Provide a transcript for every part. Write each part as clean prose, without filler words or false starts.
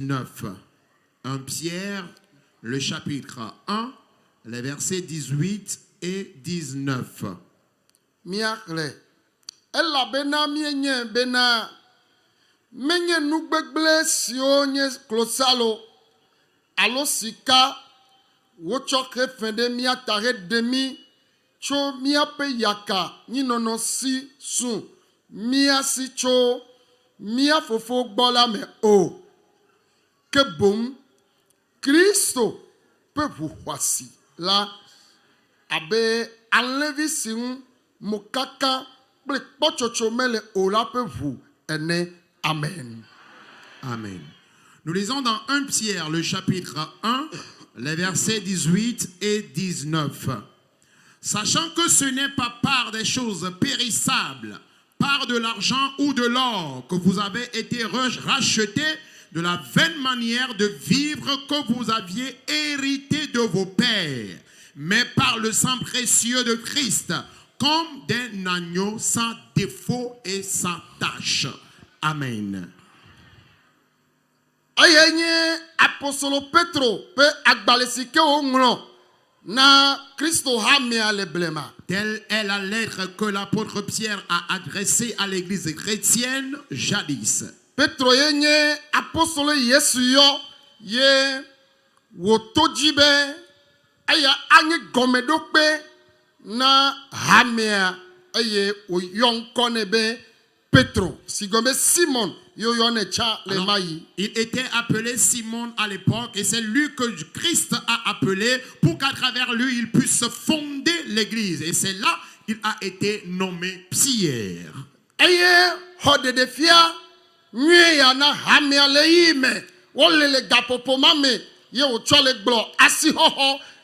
9. 1 Pierre, le chapitre 1, les versets 18 et 19. Miakle. Ella bena mienye bena menye nugbegle sionye klosalo alo sika wochoke fende miatare demi cho miape yaka ninono si sun mia si cho mia fofo gbola me o que boum Christo peut vous voici là abe enlever sin mokaka ple pochocho mele o la peut vous ene amen. Amen. Nous lisons dans 1 Pierre, le chapitre 1, les versets 18 et 19. Sachant que ce n'est pas par des choses périssables, par de l'argent ou de l'or, que vous avez été rachetés de la vaine manière de vivre que vous aviez hérité de vos pères, mais par le sang précieux de Christ, comme d'un agneau sans défaut et sans tache. Amen. Ayenye apostolo Petro pe agbalesike onglo na Christo hamia le blema. Telle est la lettre que l'apôtre Pierre a adressée à l'église chrétienne jadis. Petro yenye apostolo Yesu yo ye wotojibe aya anye gomedokpe na hamia aye oyonkonebe Petro sigombe Simon. Alors, il était appelé Simon à l'époque et c'est lui que Christ a appelé pour qu'à travers lui il puisse fonder l'église. Et c'est là qu'il a été nommé Pierre.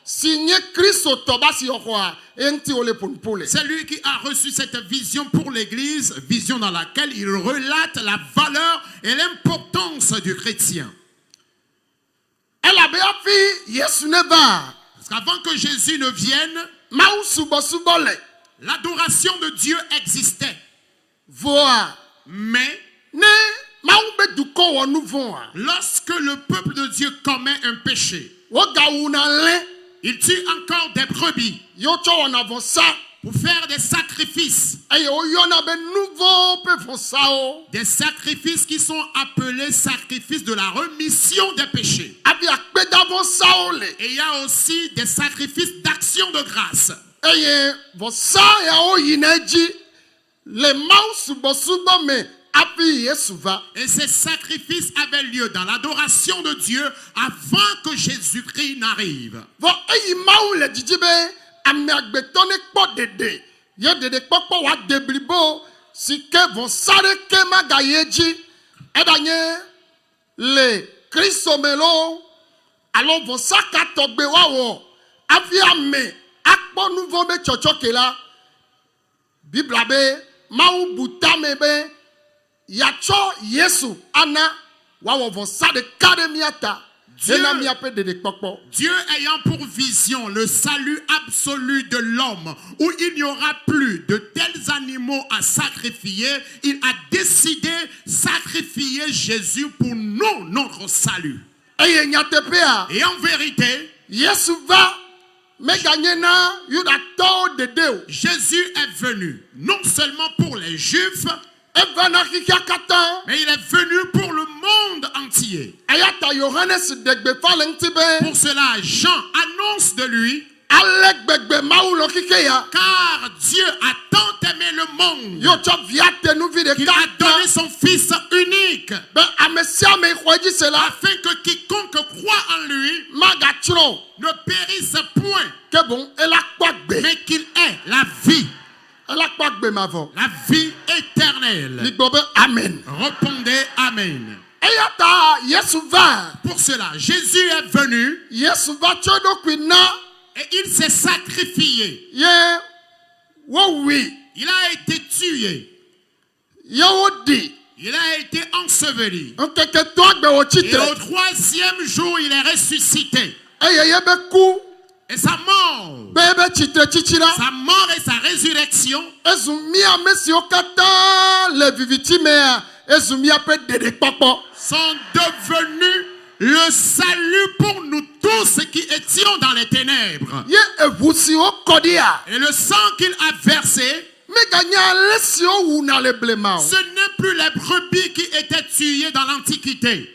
C'est lui qui a reçu cette vision pour l'église, vision dans laquelle il relate la valeur et l'importance du chrétien. Parce qu'avant que Jésus ne vienne, l'adoration de Dieu existait. Mais lorsque le peuple de Dieu commet un péché, il tue encore des brebis pour faire des sacrifices. Des sacrifices qui sont appelés sacrifices de la remission des péchés. Et il y a aussi des sacrifices d'action de grâce. Et ces sacrifices avaient lieu dans l'adoration de Dieu avant que Jésus-Christ n'arrive. Yacho Yesu ana de Dieu ayant pour vision le salut absolu de l'homme, où il n'y aura plus de tels animaux à sacrifier, il a décidé de sacrifier Jésus pour nous, notre salut. Et en vérité, Jésus est venu non seulement pour les Juifs, mais il est venu pour le monde entier. Pour cela, Jean annonce de lui, car Dieu a tant aimé le monde qu'il a donné son Fils unique, afin que quiconque croit en lui ne périsse point, mais qu'il ait la vie. La vie éternelle. Amen. Répondez Amen. Pour cela, Jésus est venu et il s'est sacrifié. Il a été tué. Il a été enseveli. Et au 3e jour, il est ressuscité. Et sa mort et sa résurrection sont devenus le salut pour nous tous qui étions dans les ténèbres. ye evusiwo kodia Et le sang qu'il a versé, meganya lesio wuna le blema ce n'est plus les brebis qui étaient tuées dans l'Antiquité.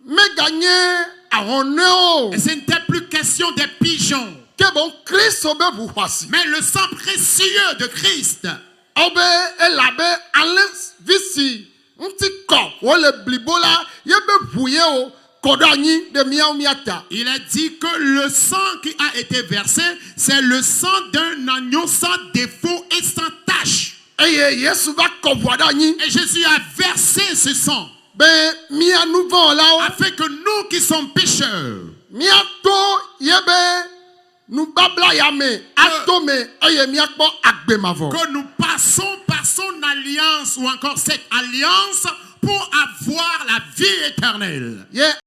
meganye ahoneo Et ce n'était plus question des pigeons. ke bon Kristo be vuhasi Mais le sang précieux de Christ. obe elabe ale visi nti ko wole blibola ye be vuye o kodanyi de miao miata Il a dit que le sang qui a été versé, c'est le sang d'un agneau sans défaut et sans tache. eye Yesu ba kovodanyi Et Jésus a versé ce sang be mia nouveau la o afin que nous qui sommes pécheurs, miato yebe nu babla yame atome eye miakpo agbemavo que nous passons par son alliance ou encore cette alliance pour avoir la vie éternelle. ye